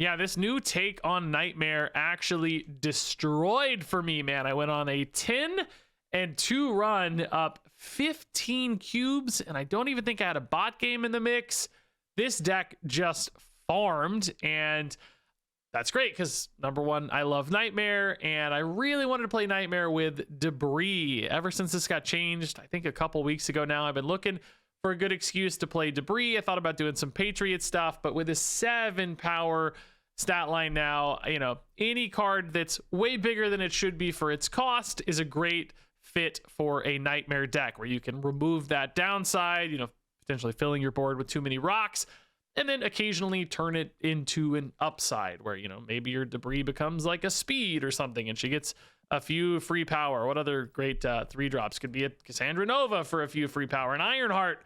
Yeah, this new take on Nightmare actually destroyed for me, man. I went on a 10-2 run, up 15 cubes, and I don't even think I had a bot game in the mix. This deck just farmed, and that's great because number one, I love Nightmare, and I really wanted to play Nightmare with Debrii. Ever since this got changed, I think a couple weeks ago now, I've been looking for a good excuse to play Debrii. I thought about doing some Patriot stuff, but with a 7 power stat line now, you know, any card that's way bigger than it should be for its cost is a great fit for a Nightmare deck where you can remove that downside, you know, potentially filling your board with too many rocks, and then occasionally turn it into an upside where, you know, maybe your Debrii becomes like a speed or something and she gets a few free power. What other great 3-drops could be? A Cassandra Nova for a few free power, an Ironheart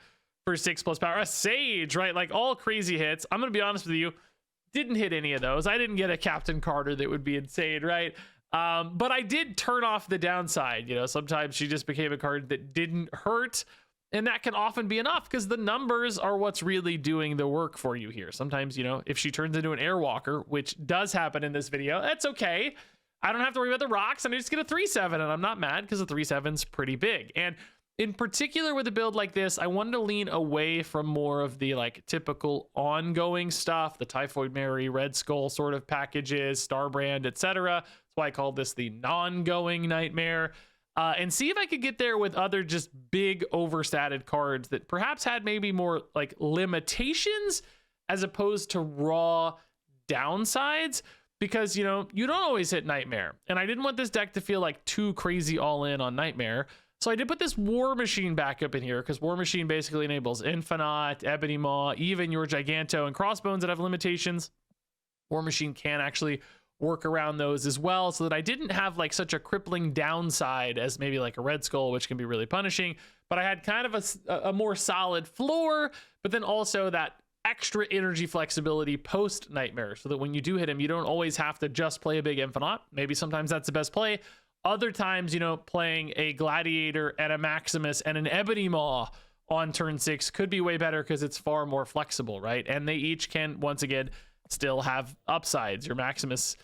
for 6+ power, a Sage, right? Like all crazy hits. I'm going to be honest with you, didn't hit any of those. I didn't get a Captain Carter that would be insane, right? But I did turn off the downside. You know, sometimes she just became a card that didn't hurt, and that can often be enough because the numbers are what's really doing the work for you here. Sometimes, you know, if she turns into an Airwalker, which does happen in this video, that's okay. I don't have to worry about the rocks, and I just get a 3/7, and I'm not mad because the 3/7's pretty big. And in particular with a build like this, I wanted to lean away from more of the like typical ongoing stuff, the Typhoid Mary, Red Skull sort of packages, Starbrand, etc. That's why I called this the non-going Nightmare. And see if I could get there with other just big overstated cards that perhaps had maybe more like limitations as opposed to raw downsides. Because, you know, you don't always hit Nightmare. And I didn't want this deck to feel like too crazy all in on Nightmare. So I did put this War Machine backup in here because War Machine basically enables Infinite, Ebony Maw, even your Giganto and Crossbones that have limitations. War Machine can actually work around those as well, so that I didn't have like such a crippling downside as maybe like a Red Skull, which can be really punishing. But I had kind of a more solid floor, but then also that extra energy flexibility post Nightmare, so that when you do hit him, you don't always have to just play a big Infinite. Maybe sometimes that's the best play. Other times, you know, playing a Gladiator and a Maximus and an Ebony Maw on turn 6 could be way better because it's far more flexible, right? And they each can, once again, still have upsides. Your Maximus,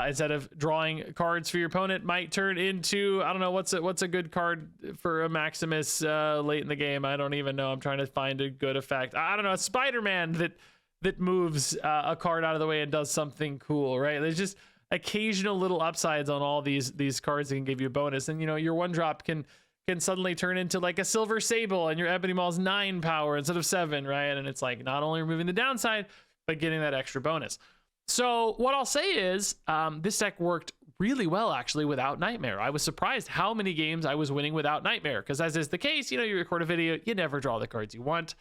instead of drawing cards for your opponent, might turn into, I don't know, what's a good card for a Maximus late in the game? I don't even know. I'm trying to find a good effect. I don't know, a Spider-Man that moves a card out of the way and does something cool, right? There's just occasional little upsides on all these cards that can give you a bonus. And, you know, your 1-drop can suddenly turn into like a Silver Sable, and your Ebony Maw's 9 power instead of 7, right? And it's like not only removing the downside, but getting that extra bonus. So what I'll say is this deck worked really well actually without Nightmare. I was surprised how many games I was winning without Nightmare, because as is the case, you know, you record a video, you never draw the cards you want.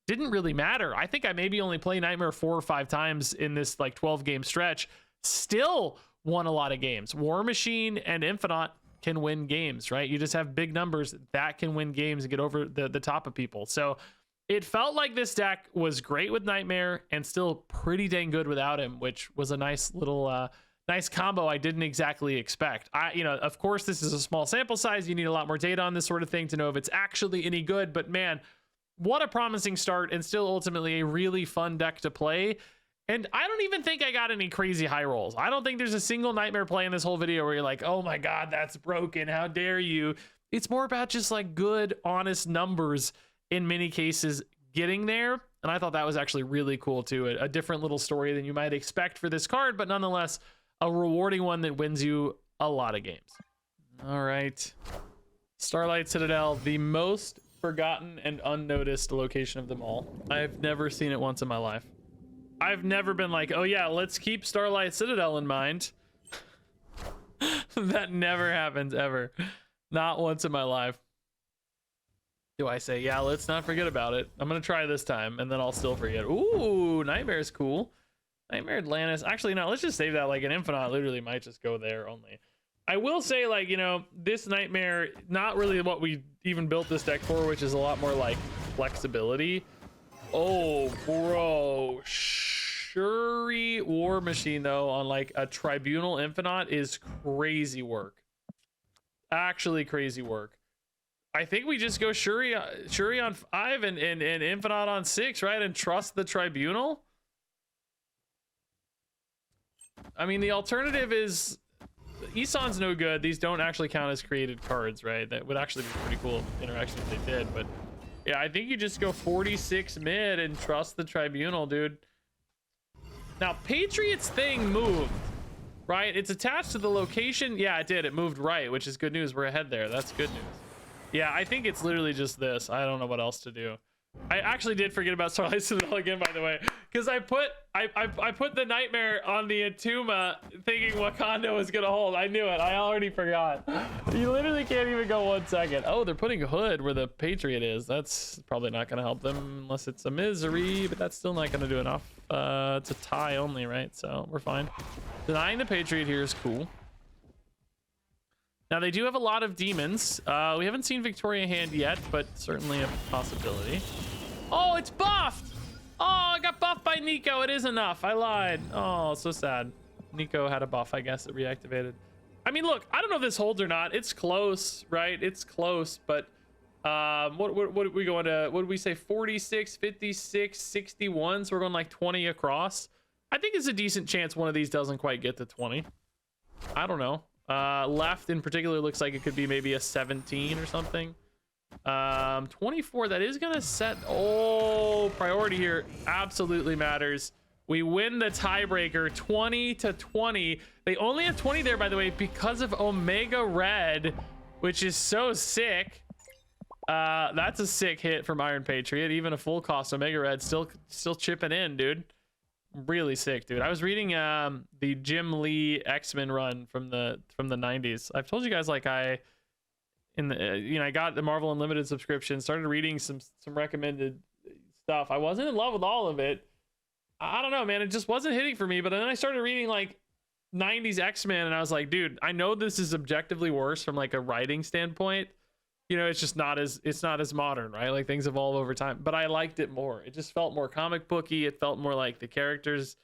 Didn't really matter. I think I maybe only played Nightmare 4 or 5 times in this like 12-game stretch. Still won a lot of games. War Machine and Infinite can win games, right? You just have big numbers that can win games and get over the top of people. So it felt like this deck was great with Nightmare and still pretty dang good without him, which was a nice little nice combo I didn't exactly expect. You know, of course, this is a small sample size. You need a lot more data on this sort of thing to know if it's actually any good. But man, what a promising start, and still ultimately a really fun deck to play. And I don't even think I got any crazy high rolls. I don't think there's a single Nightmare play in this whole video where you're like, oh my God, that's broken. How dare you? It's more about just like good, honest numbers in many cases getting there. And I thought that was actually really cool too. A different little story than you might expect for this card, but nonetheless, a rewarding one that wins you a lot of games. All right. Starlight Citadel, the most forgotten and unnoticed location of them all. I've never seen it once in my life. I've never been like, oh yeah, let's keep Starlight Citadel in mind. That never happens ever. Not once in my life do I say, yeah, let's not forget about it. I'm gonna try this time, and then I'll still forget. Ooh, Nightmare is cool. Nightmare Atlantis. Actually, no, let's just save that. Like an Infinite literally might just go there only. I will say, like, you know, this Nightmare, not really what we even built this deck for, which is a lot more like flexibility. Oh, bro. Shuri War Machine, though, on like a Tribunal Infinite is crazy work. Actually crazy work. I think we just go Shuri on 5 and Infinite on 6, right? And trust the Tribunal. I mean, the alternative is Isan's no good. These don't actually count as created cards, right? That would actually be pretty cool interaction if they did. But yeah, I think you just go 46 mid and trust the Tribunal, dude. Now, Patriot's thing moved, right? It's attached to the location. Yeah, it did. It moved right, which is good news. We're ahead there. That's good news. Yeah, I think it's literally just this. I don't know what else to do. I actually did forget about Starlight Citadel again, by the way, because I put the Nightmare on the Atuma thinking Wakanda was gonna hold. I knew it. I already forgot. You literally can't even go 1 second. Oh, they're putting Hood where the Patriot is. That's probably not gonna help them unless it's a misery, but that's still not gonna do enough. It's a tie only, right? So we're fine. Denying the Patriot here is cool. Now they do have a lot of demons. We haven't seen Victoria hand yet, but certainly a possibility. Oh, it's buffed! Oh, I got buffed by Nico. It is enough. I lied. Oh, so sad. Nico had a buff, I guess, it reactivated. I mean, look, I don't know if this holds or not. It's close, right? It's close, but what are we going to, what did we say? 46, 56, 61. So we're going like 20 across. I think it's a decent chance one of these doesn't quite get to 20. I don't know. Left in particular looks like it could be maybe a 17 or something. 24, that is gonna set, oh, priority here absolutely matters. We win the tiebreaker 20 to 20. They only have 20 there, by the way, because of Omega Red, which is so sick. That's a sick hit from Iron Patriot. Even a full cost Omega Red still chipping in, dude. Really sick, dude. I was reading the Jim Lee X-Men run from the 90s. I've told you guys, like, I got the Marvel Unlimited subscription, started reading some recommended stuff. I wasn't in love with all of it. I don't know, man, it just wasn't hitting for me. But then I started reading like 90s X-Men and I was like, dude, I know this is objectively worse from like a writing standpoint. You know, it's just not as modern, right? Like things evolve over time, but I liked it more. It just felt more comic booky. It felt more like the characters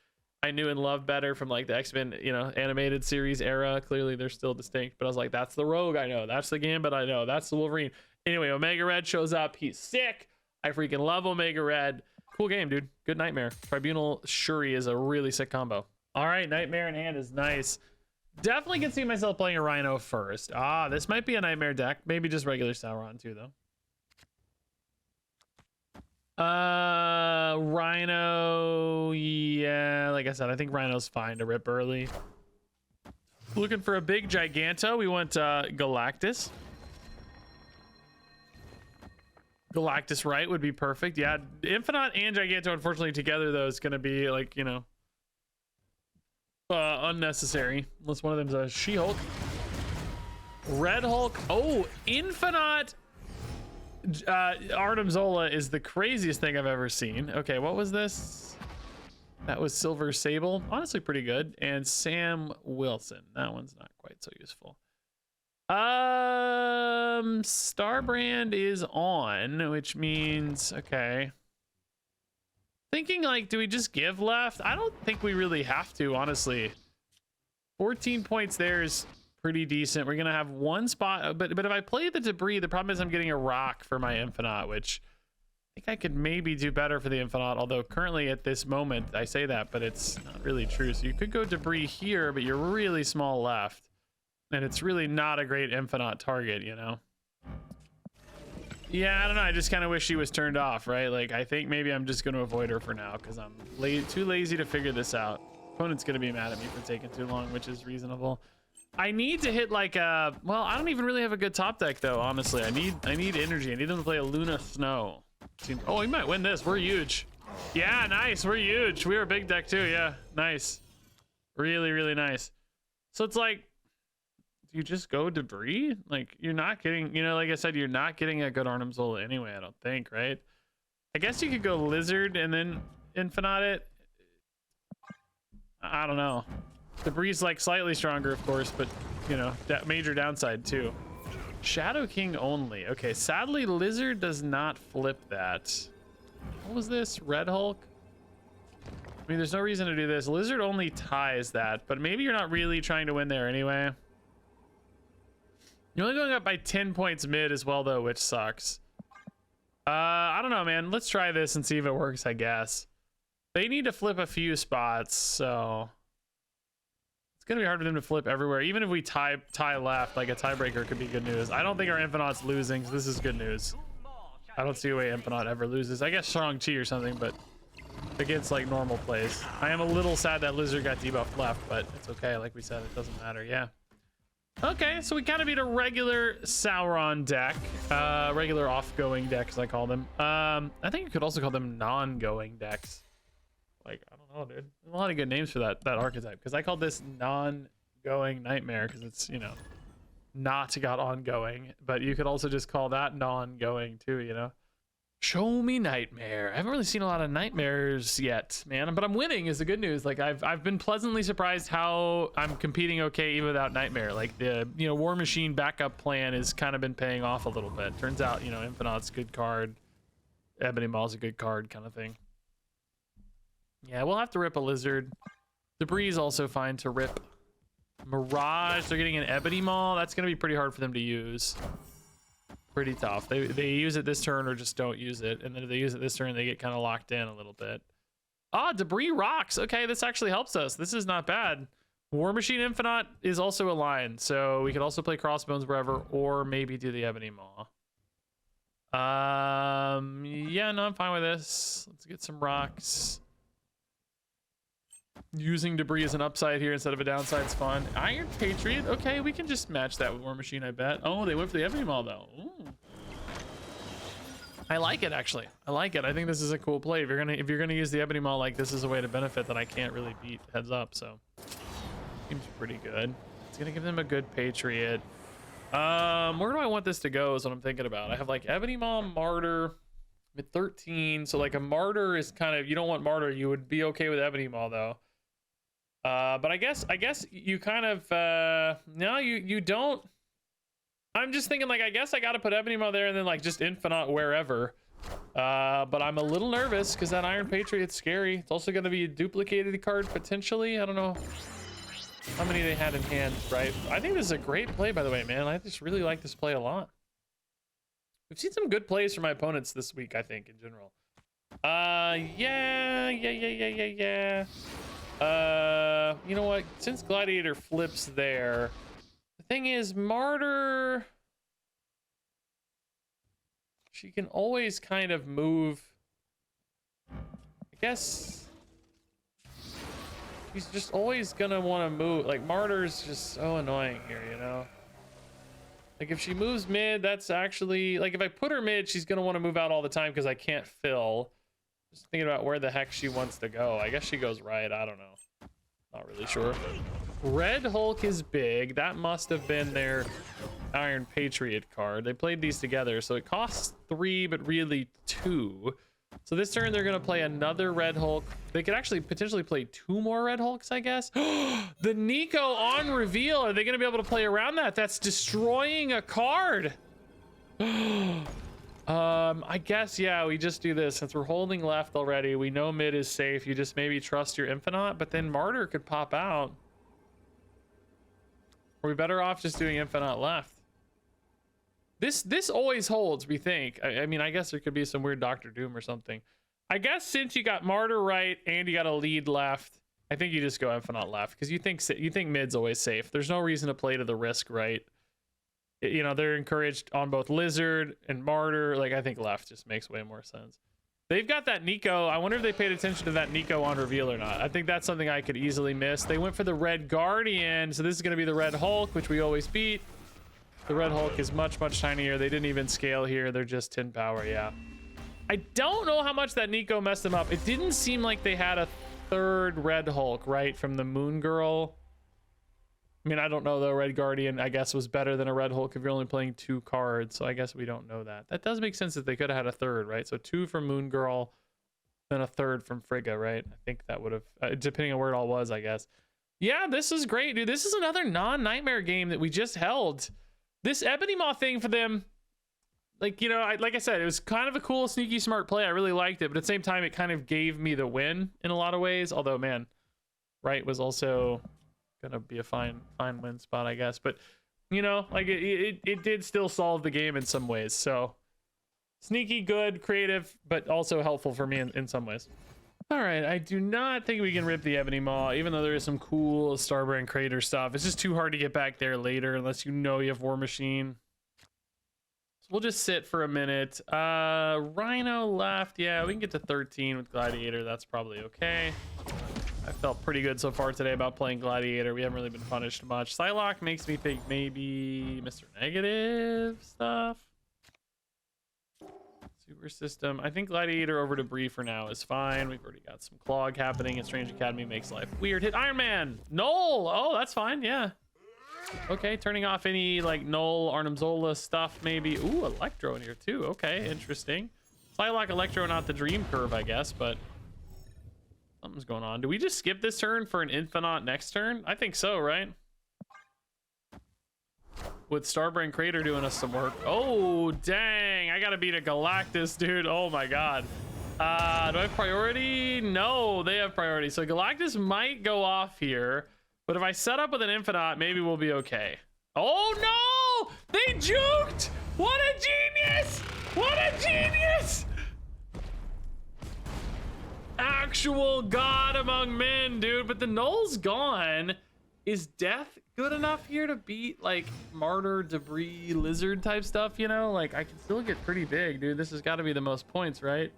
I knew and loved better from like the X-Men, you know, animated series era. Clearly they're still distinct, but I was like, that's the Rogue I know, that's the Gambit I know, that's the Wolverine. Anyway, Omega Red shows up. He's sick. I freaking love Omega Red. Cool game, dude. Good Nightmare. Tribunal Shuri is a really sick combo. All right, Nightmare in hand is nice. Definitely can see myself playing a Rhino first. This might be a Nightmare deck. Maybe just regular Sauron too, though. Rhino, yeah, like I said, I think Rhino's fine to rip early. Looking for a big Giganto. We want Galactus. Galactus right would be perfect. Yeah, Infinite and Giganto, unfortunately, together though is gonna be like, you know, unnecessary unless one of them's a She-Hulk. Red Hulk. Oh, Infinite Arnim Zola is the craziest thing I've ever seen. Okay, what was this? That was Silver Sable. Honestly, pretty good. And Sam Wilson. That one's not quite so useful. Starbrand is on, which means, okay. Thinking like, do we just give left? I don't think we really have to, honestly. 14 points there is pretty decent. We're gonna have one spot, but if I play the Debris, the problem is I'm getting a rock for my Infinite, which I think I could maybe do better for the Infinite, although currently at this moment I say that, but it's not really true. So you could go Debris here, but you're really small left, and it's really not a great Infinite target, you know? Yeah, I don't know. I just kind of wish she was turned off, right? Like, I think maybe I'm just going to avoid her for now because I'm too lazy to figure this out. Opponent's going to be mad at me for taking too long, which is reasonable. I need to hit like a, well, I don't even really have a good top deck though, honestly. I need energy. I need him to play a Luna Snow. Oh, he might win this. We're huge. Yeah, nice. We're huge. We were a big deck too. Yeah, nice. Really, really nice. So it's like, you just go Debris? Like, you're not getting, you know, like I said, you're not getting a good Arnim Zola anyway, I don't think, right? I guess you could go Lizard and then Infinite it. I don't know. Debris is like slightly stronger, of course, but, you know, that major downside too. Shadow King only. Okay, sadly, Lizard does not flip that. What was this? Red Hulk? I mean, there's no reason to do this. Lizard only ties that, but maybe you're not really trying to win there anyway. You're only going up by 10 points mid as well, though, which sucks. I don't know, man. Let's try this and see if it works, I guess. They need to flip a few spots, so... gonna be hard for them to flip everywhere. Even if we tie left, like a tiebreaker could be good news. I don't think our Infinite's losing, so this is good news. I don't see a way Infinite ever loses. I guess Strong Chi or something, but against like normal plays. I am a little sad that Lizard got debuffed left, but it's okay. Like we said, it doesn't matter. Yeah. Okay, so we kind of beat a regular Sauron deck, regular off-going deck, as I call them. I think you could also call them non-going decks. Like, I don't know, dude. There's a lot of good names for that archetype, because I called this non-going Nightmare, because it's, you know, not got ongoing, but you could also just call that non-going too, you know? Show me Nightmare. I haven't really seen a lot of Nightmares yet, man, but I'm winning is the good news. Like I've been pleasantly surprised how I'm competing okay even without Nightmare. Like the, you know, War Machine backup plan has kind of been paying off a little bit. Turns out, you know, Infinite's a good card, Ebony Maw's a good card kind of thing. Yeah, we'll have to rip a Lizard. Debris is also fine to rip. Mirage, they're getting an Ebony Maw. That's gonna be pretty hard for them to use. Pretty tough. They use it this turn or just don't use it, and then if they use it this turn they get kind of locked in a little bit. Ah, Debris rocks. Okay, this actually helps us. This is not bad. War Machine Infinite is also a line, so we could also play Crossbones wherever, or maybe do the Ebony Maw. Yeah, no, I'm fine with this. Let's get some rocks. Using Debris as an upside here instead of a downside is fun. Iron Patriot. Okay, we can just match that with War Machine, I bet. Oh, they went for the Ebony Maw though. Ooh. I like it actually. I like it. I think this is a cool play. If you're gonna use the Ebony Maw, like this is a way to benefit that I can't really beat heads up. So seems pretty good. It's gonna give them a good Patriot. Where do I want this to go is what I'm thinking about. I have like Ebony Maw, Martyr with 13. So like a Martyr is kind of, you don't want Martyr. You would be okay with Ebony Maw though. But I guess you kind of, no, you don't. I'm just thinking like, I guess I got to put Ebony Maw there and then like just Infinite wherever. But I'm a little nervous because that Iron Patriot's scary. It's also going to be a duplicated card potentially. I don't know how many they had in hand, right? I think this is a great play, by the way, man. I just really like this play a lot. We've seen some good plays from my opponents this week, I think, in general. Yeah. You know what? Since Gladiator flips there, the thing is, Martyr, she can always kind of move. I guess she's just always gonna want to move. Like Martyr's just so annoying here, you know? Like if she moves mid, that's actually, like if I put her mid, she's gonna want to move out all the time because I can't fill. Just thinking about where the heck she wants to go. I guess she goes right. I don't know. Not really sure. Red Hulk is big. That must have been their Iron Patriot card. They played these together, so it costs 3, but really 2. So this turn they're gonna play another Red Hulk. They could actually potentially play 2 more Red Hulks, I guess. The Nico on reveal. Are they gonna be able to play around that? That's destroying a card. I guess, yeah, we just do this. Since we're holding left already, we know mid is safe. You just maybe trust your Infinite, but then Martyr could pop out. Are we better off just doing Infinite left? This always holds, we think. I mean, I guess there could be some weird Doctor Doom or something. I guess since you got Martyr right and you got a lead left, I think you just go Infinite left because you think mid's always safe. There's no reason to play to the risk, right? You know, they're encouraged on both Lizard and Martyr. Like, I think left just makes way more sense. They've got that Nico. I wonder if they paid attention to that Nico on reveal or not. I think that's something I could easily miss. They went for the Red Guardian, so this is going to be the Red Hulk, which we always beat. The Red Hulk is much, much tinier. They didn't even scale here. They're just 10 power, yeah. I don't know how much that Nico messed them up. It didn't seem like they had a third Red Hulk, right, from the Moon Girl. I mean, I don't know though. Red Guardian, I guess, was better than a Red Hulk if you're only playing 2 cards. So I guess we don't know that. That does make sense that they could have had a third, right? So 2 from Moon Girl, then a third from Frigga, right? I think that would have, depending on where it all was, I guess. Yeah, this is great, dude. This is another non-Nightmare game that we just held. This Ebony Maw thing for them, like, you know, like I said, it was kind of a cool, sneaky, smart play. I really liked it, but at the same time, it kind of gave me the win in a lot of ways. Although, man, right was also gonna be a fine win spot, I guess. But you know, like it did still solve the game in some ways. So sneaky, good, creative, but also helpful for me in some ways. All right, I do not think we can rip the Ebony Maw, even though there is some cool Starbrand Crater stuff. It's just too hard to get back there later unless you know you have War Machine. So we'll just sit for a minute. Rhino left. Yeah, we can get to 13 with Gladiator. That's probably okay. I felt pretty good so far today about playing Gladiator. We haven't really been punished much. Psylocke makes me think maybe Mr. Negative stuff. Super System. I think Gladiator over Debris for now is fine. We've already got some Clog happening, and Strange Academy makes life weird. Hit Iron Man! Null! Oh, that's fine, yeah. Okay, turning off any, like, Null, Arnim Zola stuff, maybe. Ooh, Electro in here, too. Okay, interesting. Psylocke, Electro, not the Dream Curve, I guess, but something's going on. Do we just skip this turn for an Infinite next turn? I think so, right? With Starbrand Crater doing us some work. Oh, dang. I gotta beat a Galactus, dude. Oh, my God. Do I have priority? No, they have priority. So Galactus might go off here. But if I set up with an Infinite, maybe we'll be okay. Oh, no! They juked! What a genius! What a genius! Actual god among men, dude. But the Null's gone. Is Death good enough here to beat, like, Martyr, Debris, Lizard type stuff, you know? Like, I can still get pretty big, dude. This has got to be the most points, right?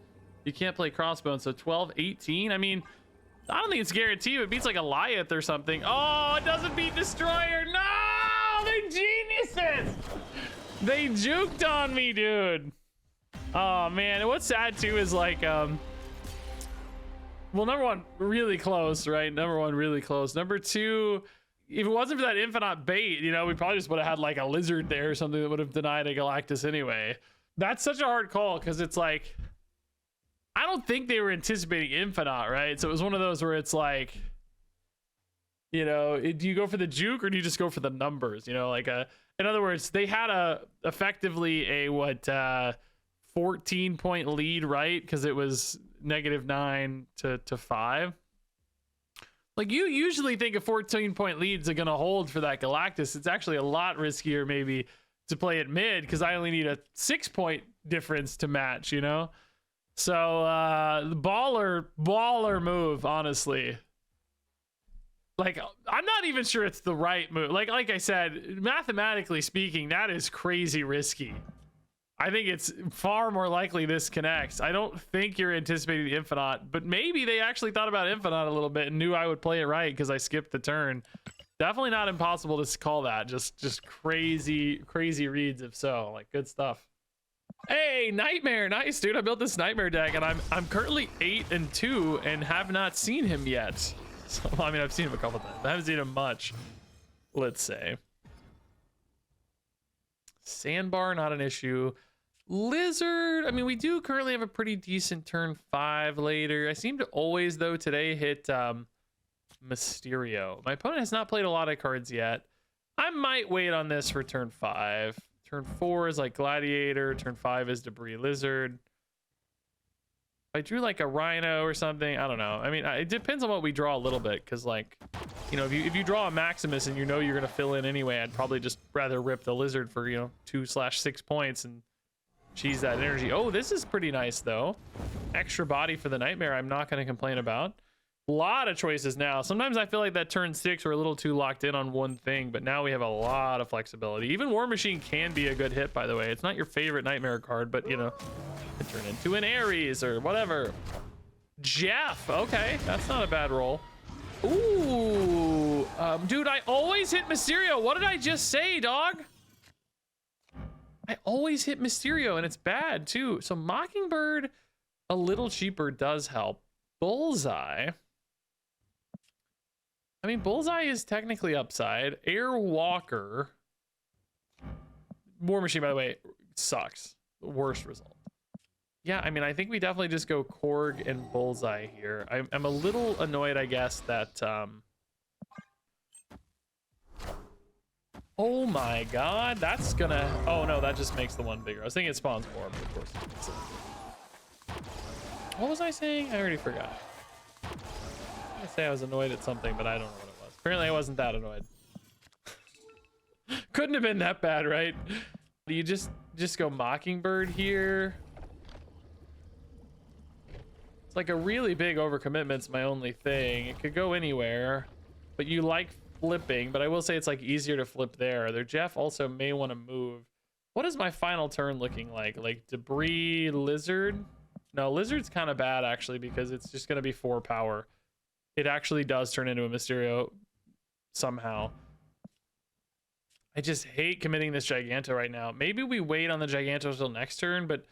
You can't play Crossbones, so 12, 18? I mean, I don't think it's guaranteed. It beats, like, a Goliath or something. Oh, it doesn't beat Destroyer. No! They geniuses! They juked on me, dude. Oh, man. And what's sad, too, is, like, well, number one, really close, right? Number one, really close. Number two, if it wasn't for that Infinite bait, you know, we probably just would have had like a Lizard there or something that would have denied a Galactus anyway. That's such a hard call because it's like, I don't think they were anticipating Infinite, right? So it was one of those where it's like, you know, do you go for the juke or do you just go for the numbers? You know, like in other words, they had effectively a 14-point lead, right? Because it was -9 to 5. Like, you usually think a 14-point leads are gonna hold for that Galactus. It's actually a lot riskier maybe to play it mid because I only need a 6-point difference to match, you know? So baller move, honestly. Like, I'm not even sure it's the right move. Like I said, mathematically speaking, that is crazy risky. I think it's far more likely this connects. I don't think you're anticipating the Infinite, but maybe they actually thought about Infinite a little bit and knew I would play it right because I skipped the turn. Definitely not impossible to call that. Just crazy reads if so. Like, good stuff. Hey, Nightmare. Nice, dude. I built this Nightmare deck and I'm currently 8-2 and have not seen him yet. So, I mean, I've seen him a couple times. I haven't seen him much, let's say. Sandbar, not an issue. Lizard, I mean, we do currently have a pretty decent turn 5 later. I seem to always, though, today hit Mysterio. My opponent has not played a lot of cards yet. I might wait on this for turn 5. Turn 4 is like Gladiator. Turn 5 is Debris Lizard. If I drew like a Rhino or something, I don't know. I mean, it depends on what we draw a little bit, because, like, you know, if you draw a Maximus and you know you're going to fill in anyway, I'd probably just rather rip the Lizard for, you know, 2/6 points and cheese that energy. Oh, this is pretty nice, though. Extra body for the Nightmare, I'm not going to complain about. A lot of choices now. Sometimes I feel like that turn 6 we're a little too locked in on one thing, but now we have a lot of flexibility. Even War Machine can be a good hit, by the way. It's not your favorite Nightmare card, but, you know, it turn into an Ares or whatever. Jeff, okay, that's not a bad roll. Ooh, dude, I always hit Mysterio. What did I just say, dog? I always hit Mysterio, and it's bad too. So Mockingbird, a little cheaper, does help. Bullseye. I mean, Bullseye is technically upside. Airwalker. War Machine, by the way, sucks. The worst result. Yeah, I mean, I think we definitely just go Korg and Bullseye here. I'm a little annoyed, I guess, that... Oh my god, that's gonna... Oh no, that just makes the one bigger. I was thinking it spawns more, but of course it doesn't. What was I saying? I already forgot. I say I was annoyed at something, but I don't know what it was. Apparently I wasn't that annoyed. Couldn't have been that bad, right? Do you just go Mockingbird here? like a really big overcommitment's my only thing. It could go anywhere, but you like flipping. But I will say it's like easier to flip there. Their Jeff also may want to move. What is my final turn looking like? Like Debris, Lizard? No, Lizard's kind of bad actually because it's just going to be 4 power. It actually does turn into a Mysterio somehow. I just hate committing this Giganto right now. Maybe we wait on the Giganto until next turn, but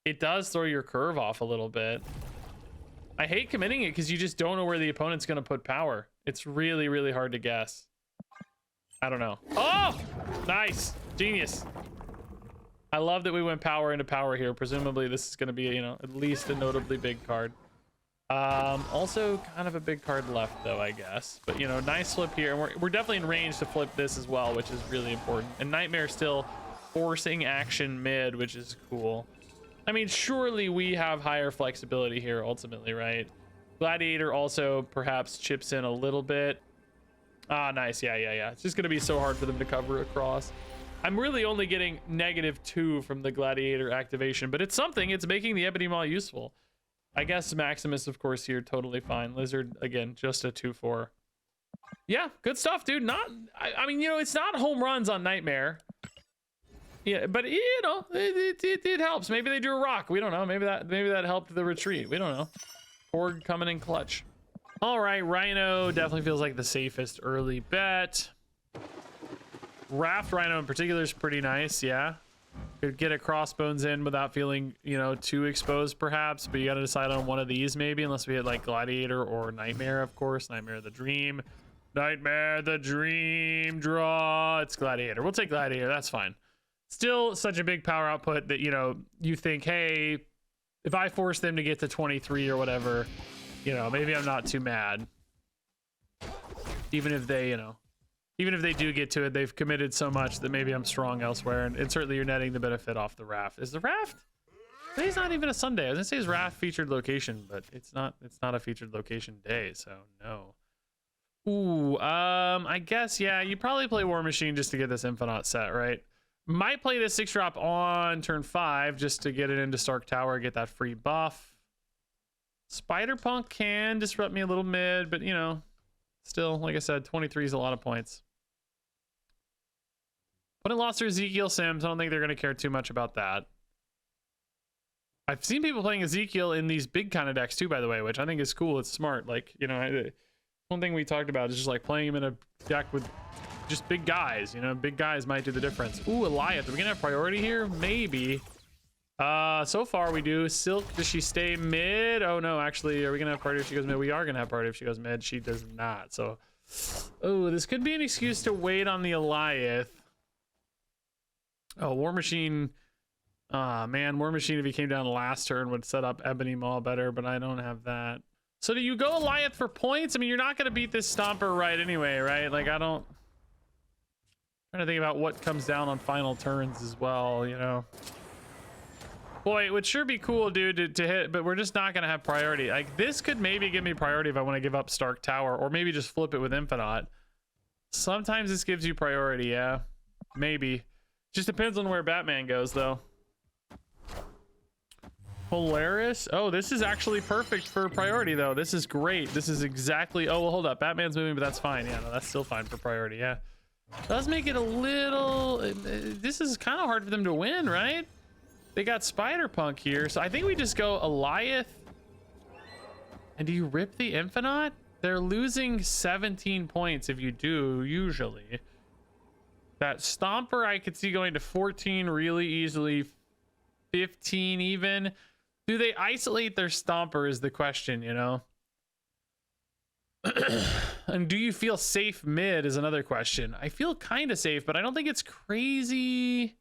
it does throw your curve off a little bit. I hate committing it because you just don't know where the opponent's going to put power. It's really, really hard to guess. I don't know. Oh, nice. Genius. I love that we went power into power here. Presumably this is going to be, you know, at least a notably big card. Also kind of a big card left though, I guess. But, you know, nice flip here. And we're definitely in range to flip this as well, which is really important. And Nightmare still forcing action mid, which is cool. I mean, surely we have higher flexibility here ultimately, right? Gladiator also perhaps chips in a little bit. Ah, nice. Yeah. It's just going to be so hard for them to cover across. I'm really only getting -2 from the Gladiator activation, but it's something. It's making the Ebony Maw useful. I guess Maximus, of course, here, totally fine. Lizard, again, just a 2/4. Yeah, good stuff, dude. I mean, you know, it's not home runs on Nightmare. Yeah, but you know, it helps. Maybe they drew a rock. We don't know. Maybe that helped the retreat. We don't know. Org coming in clutch. All right, Rhino definitely feels like the safest early bet. Raft Rhino in particular is pretty nice. Yeah, could get a Crossbones in without feeling, you know, too exposed perhaps. But you got to decide on one of these maybe, unless we had like Gladiator or Nightmare, of course. Nightmare the Dream. Nightmare the Dream draw. It's Gladiator. We'll take Gladiator. That's fine. Still such a big power output that, you know, you think, hey, if I force them to get to 23 or whatever, you know, maybe I'm not too mad. Even if they, you know, even if they do get to it, they've committed so much that maybe I'm strong elsewhere. And certainly you're netting the benefit off the Raft. Is the Raft? Today's not even a Sunday. I was gonna say it's Raft featured location, but it's not a featured location day, so no. Ooh, I guess, yeah, you probably play War Machine just to get this Infinite set, right? Might play this 6-drop on turn 5 just to get it into Stark Tower, get that free buff. Spider-Punk can disrupt me a little mid, but, you know, still, like I said, 23 is a lot of points. When it lost to Ezekiel Sims, I don't think they're going to care too much about that. I've seen people playing Ezekiel in these big kind of decks too, by the way, which I think is cool. It's smart. Like, you know, one thing we talked about is just like playing him in a deck with just big guys. You know, big guys might do the difference. Ooh, Eliath. Are we gonna have priority here? Maybe. So far we do. Silk, does she stay mid? Oh no, actually, are we gonna have priority if she goes mid? We are gonna have priority if she goes mid. She does not. So, oh, this could be an excuse to wait on the Eliath. Oh, War Machine. Man, War Machine, if he came down last turn, would set up Ebony Maw better, but I don't have that. So do you go Eliath for points? I mean, you're not gonna beat this Stomper right anyway, right? Like, I don't. Trying to think about what comes down on final turns as well, you know. Boy, it would sure be cool, dude, to hit, but we're just not gonna have priority. Like, this could maybe give me priority if I want to give up Stark Tower, or maybe just flip it with Infinite. Sometimes this gives you priority, yeah. Maybe. Just depends on where Batman goes, though. Polaris. Oh, this is actually perfect for priority, though. This is great. This is exactly... Oh, well, hold up. Batman's moving, but that's fine. Yeah, no, that's still fine for priority, yeah. Does make it a little... This is kind of hard for them to win, right? They got Spider-Punk here, so I think we just go Eliath. And do you rip the Infinite? They're losing 17 points if you do, usually. That Stomper I could see going to 14 really easily. 15 even. Do they isolate their Stomper is the question, you know? And do you feel safe mid is another question. I feel kind of safe, but I don't think it's crazy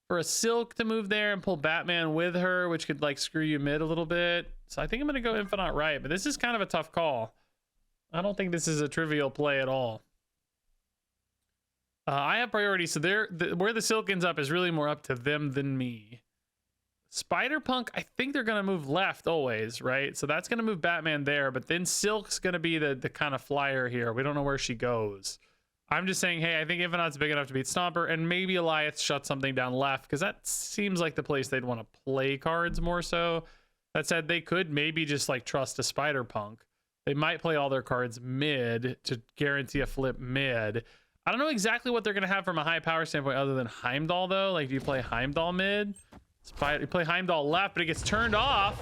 for a Silk to move there and pull Batman with her, which could like screw you mid a little bit. So I think I'm going to go Infinite right, but this is kind of a tough call. I don't think this is a trivial play at all. I have priority, so where the Silk ends up is really more up to them than me. Spider-Punk, I think they're going to move left always, right? So that's going to move Batman there, but then Silk's going to be the kind of flyer here. We don't know where she goes. I'm just saying, hey, I think Infinite's big enough to beat Stomper, and maybe Eliath shut something down left, because that seems like the place they'd want to play cards more so. That said, they could maybe just like trust a Spider Punk. They might play all their cards mid to guarantee a flip mid. I don't know exactly what they're going to have from a high power standpoint other than Heimdall, though. Like, do you play Heimdall mid? You play Heimdall left, but it gets turned off.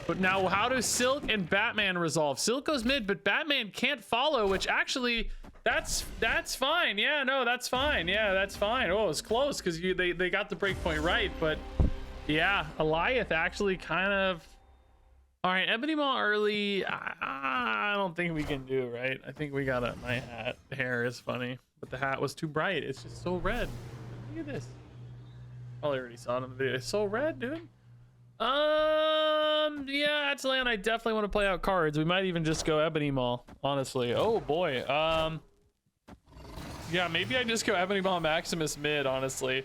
But now, how do Silk and Batman resolve? Silk goes mid, but Batman can't follow, which actually, that's fine. Yeah, no, that's fine. Yeah, that's fine. Oh, it's close because they got the breakpoint right, but yeah, Eliath actually kind of... All right, Ebony Maw early, I don't think we can do, right? I think we gotta... My hair is funny, but the hat was too bright. It's just so red. Look at this. Probably already saw it in the video. It's so red, dude. Yeah, Atlan, I definitely want to play out cards. We might even just go Ebony Maw, honestly. Oh boy. Yeah, maybe I just go Ebony Maw Maximus mid, honestly.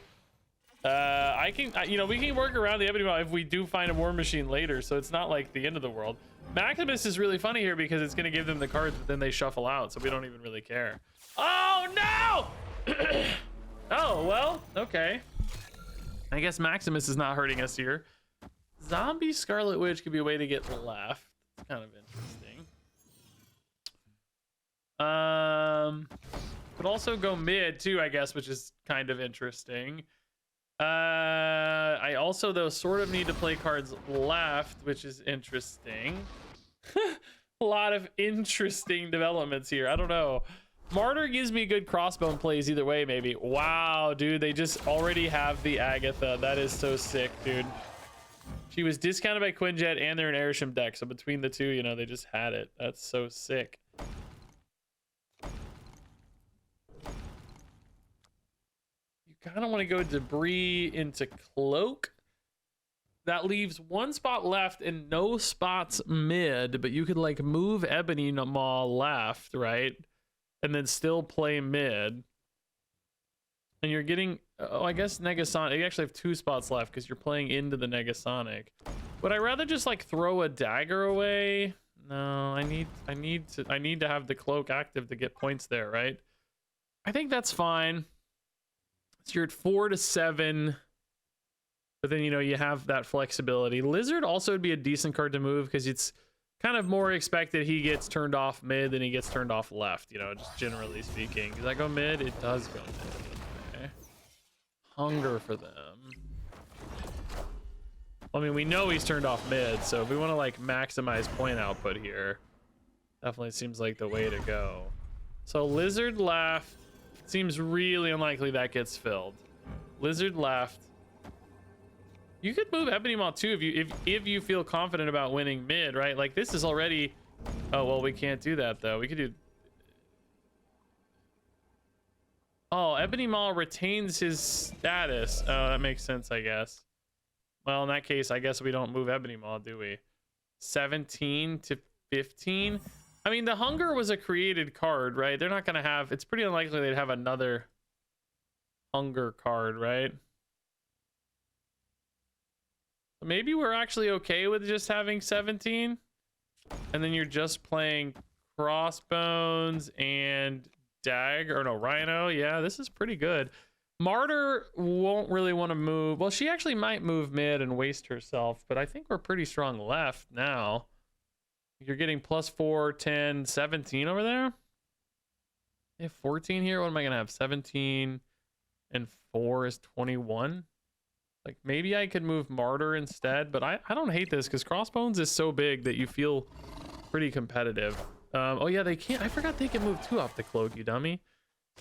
I can, you know, we can work around the Ebony Maw if we do find a War Machine later, so it's not like the end of the world. Maximus is really funny here because it's going to give them the cards, but then they shuffle out, so we don't even really care. Oh, no! Oh, well, okay. I guess Maximus is not hurting us here. Zombie Scarlet Witch could be a way to get left. It's kind of interesting. Could also go mid, too, I guess, which is kind of interesting. I also, though, sort of need to play cards left, which is interesting. A lot of interesting developments here. I don't know. Martyr gives me good crossbone plays either way, maybe. Wow, dude, they just already have the Agatha. That is so sick, dude. She was discounted by Quinjet and they're an Airship deck, so between the two, you know, they just had it. That's so sick. Kind of want to go Debris into Cloak. That leaves one spot left and no spots mid, but you could like move Ebony Maw left, right? And then still play mid. And you're getting, oh, I guess Negasonic. You actually have 2 spots left because you're playing into the Negasonic. Would I rather just like throw a dagger away? No, I need to have the Cloak active to get points there, right? I think that's fine. So you're at 4 to 7, but then, you know, you have that flexibility. Lizard also would be a decent card to move because it's kind of more expected he gets turned off mid than he gets turned off left, you know, just generally speaking. Does that go mid? It does go mid. Okay. Hunger for them. I mean, we know he's turned off mid, so if we want to like maximize point output here, definitely seems like the way to go. So Lizard left. Seems really unlikely that gets filled. Lizard left. You could move Ebony Maw too if you feel confident about winning mid, right? Like this is already... Oh, well, we can't do that though. We could do... Oh, Ebony Maw retains his status. Oh, that makes sense, I guess. Well, in that case, I guess we don't move Ebony Maw, do we? 17 to 15? I mean, the Hunger was a created card, right? They're not going to have... It's pretty unlikely they'd have another Hunger card, right? Maybe we're actually okay with just having 17. And then you're just playing Crossbones and Dagger. Or no, Rhino. Yeah, this is pretty good. Martyr won't really want to move. Well, she actually might move mid and waste herself. But I think we're pretty strong left now. You're getting +4, 10, 17 over there. I have 14 here. What am I going to have? 17 and 4 is 21. Like, maybe I could move Martyr instead, but I don't hate this because Crossbones is so big that you feel pretty competitive. Oh, yeah, they can't. I forgot they can move 2 off the Cloak, you dummy.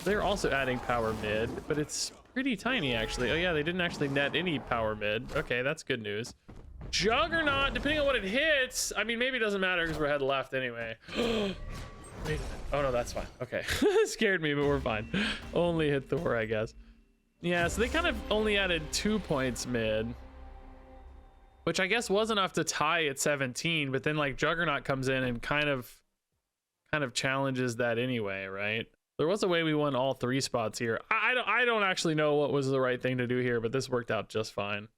They're also adding power mid, but it's pretty tiny, actually. Oh, yeah, they didn't actually net any power mid. Okay, that's good news. Juggernaut, depending on what it hits. I mean, maybe it doesn't matter because we're head left anyway. Wait a minute. Oh, no, that's fine. Okay. Scared me, but we're fine. Only hit Thor, I guess. Yeah, so they kind of only added 2 points mid, which I guess was enough to tie at 17, but then like Juggernaut comes in and kind of challenges that anyway, right? There was a way we won all 3 spots here. I don't actually know what was the right thing to do here, but this worked out just fine.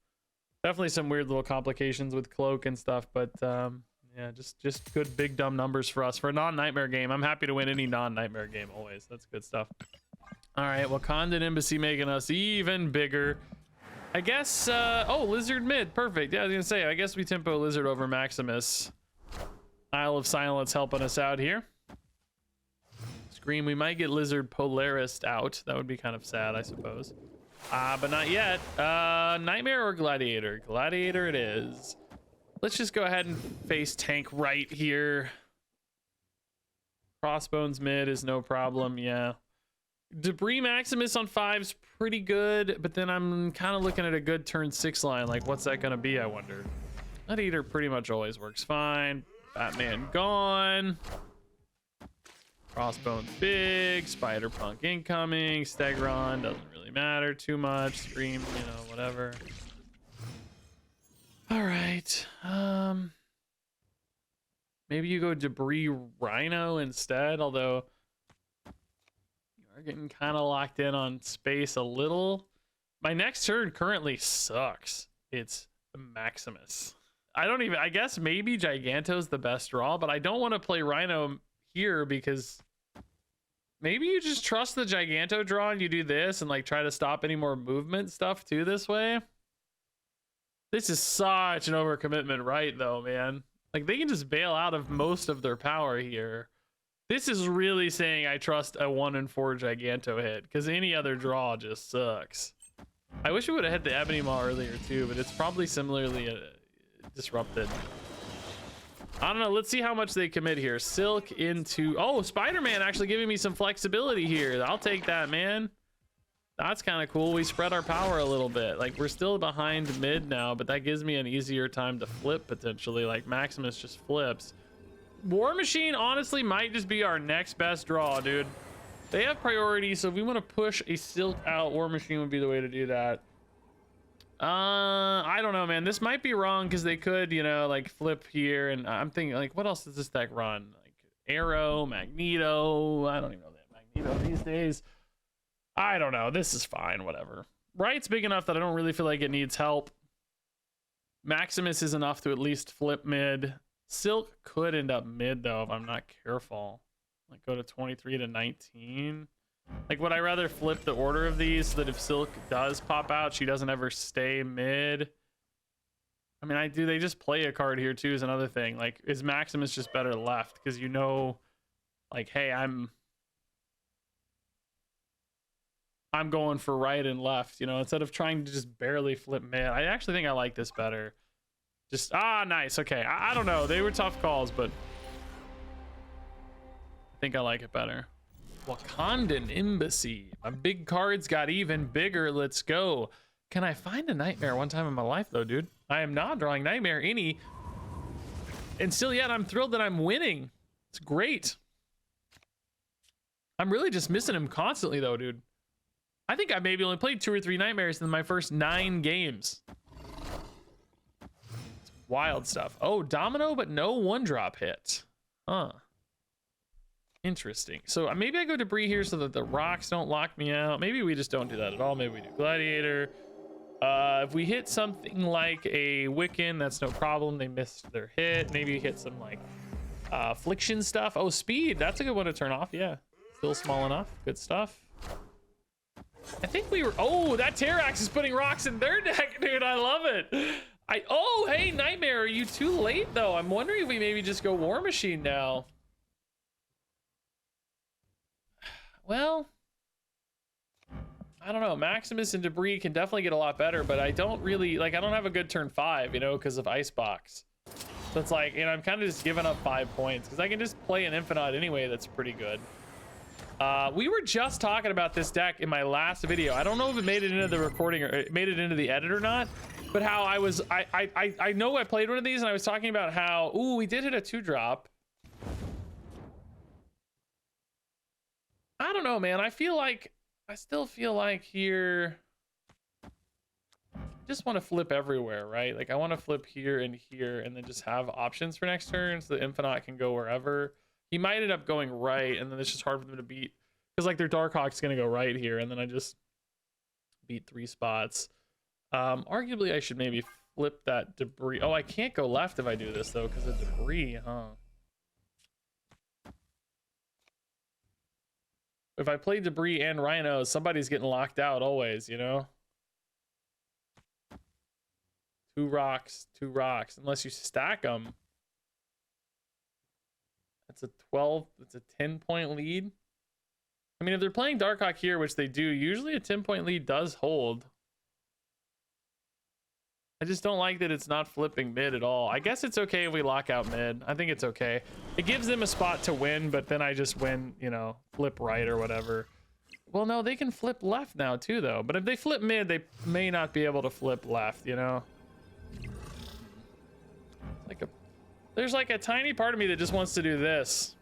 Definitely some weird little complications with Cloak and stuff, but yeah, just good big dumb numbers for us for a non-nightmare game. I'm happy to win any non-nightmare game always. That's good stuff. All right, Wakandan Embassy making us even bigger. I guess, oh, Lizard mid, perfect. Yeah, I was gonna say, I guess we tempo Lizard over Maximus. Isle of Silence helping us out here. Scream, we might get Lizard Polaris out. That would be kind of sad, I suppose. But not yet. Nightmare or Gladiator? Gladiator it is. Let's just go ahead and face tank right here. Crossbones mid is no problem, yeah. Debris Maximus on 5's pretty good, but then I'm kind of looking at a good turn 6 line. Like, what's that gonna be, I wonder? Gladiator pretty much always works fine. Batman gone. Crossbones big. Spider-Punk incoming. Stegron doesn't really matter too much. Scream, you know, whatever. All right. Maybe you go Debris Rhino instead, although you are getting kind of locked in on space a little. My next turn currently sucks. It's Maximus. I guess maybe Giganto's the best draw, but I don't want to play Rhino here because maybe you just trust the Giganto draw and you do this and like try to stop any more movement stuff too this way. This is such an overcommitment, right, though, man? Like, they can just bail out of most of their power here. This is really saying I trust a 1 in 4 Giganto hit, because any other draw just sucks. I wish we would have hit the Ebony Maw earlier, too, but it's probably similarly disrupted. I don't know. Let's see how much they commit here. Silk into... Oh, Spider-Man actually giving me some flexibility here. I'll take that, man. That's kind of cool. We spread our power a little bit. Like, we're still behind mid now, but that gives me an easier time to flip potentially. Like, Maximus just flips. War Machine honestly might just be our next best draw, dude. They have priority, so if we want to push a Silk out, War Machine would be the way to do that. I don't know, man. This might be wrong because they could, you know, like flip here, and I'm thinking, like, what else does this deck run? Like Arrow, Magneto. I don't even know that Magneto these days. I don't know. This is fine. Whatever. Right's big enough that I don't really feel like it needs help. Maximus is enough to at least flip mid. Silk could end up mid though if I'm not careful. Like go to 23 to 19. Like, would I rather flip the order of these so that if Silk does pop out, she doesn't ever stay mid? I mean, they just play a card here too is another thing. Like, is Maximus just better left? Because you know, like, hey, I'm going for right and left, you know, instead of trying to just barely flip mid. I actually think I like this better. Just, nice. Okay, I don't know. They were tough calls, but I think I like it better. Wakandan Embassy. My big cards got even bigger. Let's go. Can I find a Nightmare one time in my life, though, dude? I am not drawing Nightmare any. And still yet, I'm thrilled that I'm winning. It's great. I'm really just missing him constantly, though, dude. I think I maybe only played 2 or 3 Nightmares in my first 9 games. It's wild stuff. Oh, Domino, but no 1-drop hit. Huh. Interesting. So maybe I go Debris here so that the rocks don't lock me out. Maybe we just don't do that at all. Maybe we do Gladiator. If we hit something like a Wiccan, that's no problem. They missed their hit. Maybe hit some like Affliction stuff. Oh, Speed. That's a good one to turn off. Yeah. Still small enough. Good stuff. I think we were... Oh, that Terrax is putting rocks in their deck, dude. I love it. Oh, hey, Nightmare. Are you too late, though? I'm wondering if we maybe just go War Machine now. Well, I don't know. Maximus and Debris can definitely get a lot better, but I don't really... Like, I don't have a good turn 5, you know, because of Icebox. So it's like, you know, I'm kind of just giving up 5 points because I can just play an Infinite anyway that's pretty good. We were just talking about this deck in my last video. I don't know if it made it into the recording or it made it into the edit or not, but how I know I played one of these and I was talking about how, ooh, we did hit a 2-drop. I don't know, man. I still feel like here, just want to flip everywhere, right? Like I want to flip here and here and then just have options for next turn so the Infinite can go wherever. He might end up going right, and then it's just hard for them to beat. Because, like, their Darkhawk's going to go right here, and then I just beat 3 spots. Arguably, I should maybe flip that Debris. Oh, I can't go left if I do this, though, because of Debris, huh? If I play Debris and Rhino, somebody's getting locked out always, you know? 2 rocks, 2 rocks. Unless you stack them. That's a 12. That's a 10-point lead. I mean, if they're playing Darkhawk here, which they do, usually a 10-point lead does hold. I just don't like that it's not flipping mid at all. I guess it's okay if we lock out mid. I think it's okay. It gives them a spot to win, but then I just win, you know, flip right or whatever. Well, no, they can flip left now too, though. But if they flip mid, they may not be able to flip left, you know? There's like a tiny part of me that just wants to do this.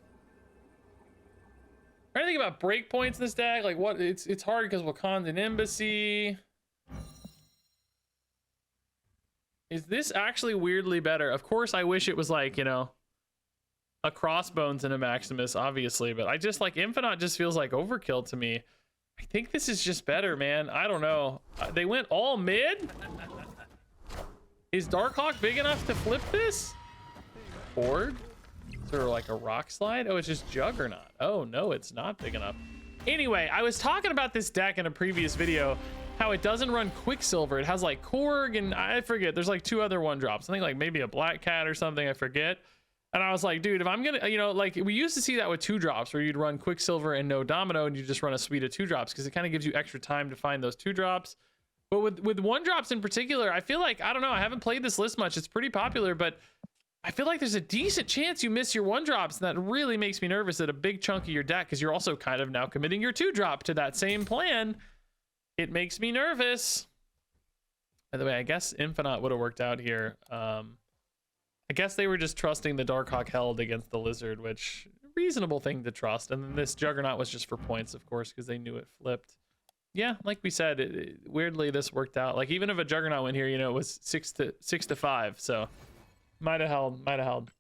I'm trying to think about breakpoints in this deck. Like what? It's hard because Wakandan Embassy. Is this actually weirdly better? Of course, I wish it was like, you know, a Crossbones and a Maximus, obviously, but I just like Infinite just feels like overkill to me. I think this is just better, man. I don't know. They went all mid? Is Darkhawk big enough to flip this? Board? Is there like a rock slide? Oh, it's just Juggernaut. Oh, no, it's not big enough. Anyway, I was talking about this deck in a previous video, how it doesn't run Quicksilver. It has like Korg and I forget. There's like 2 other 1-drops. I think like maybe a Black Cat or something. I forget. And I was like, dude, if I'm gonna, you know, like we used to see that with 2-drops where you'd run Quicksilver and no Domino and you just run a suite of 2-drops because it kind of gives you extra time to find those 2-drops. But with 1-drops in particular, I feel like, I don't know, I haven't played this list much. It's pretty popular, but I feel like there's a decent chance you miss your 1-drops, and that really makes me nervous that a big chunk of your deck, because you're also kind of now committing your 2-drop to that same plan. It makes me nervous. By the way, I guess Infinite would have worked out here. I guess they were just trusting the Darkhawk held against the Lizard, which reasonable thing to trust. And then this Juggernaut was just for points, of course, because they knew it flipped. Yeah, like we said, weirdly this worked out. Like even if a Juggernaut went here, you know, it was 6 to 5, so might have held.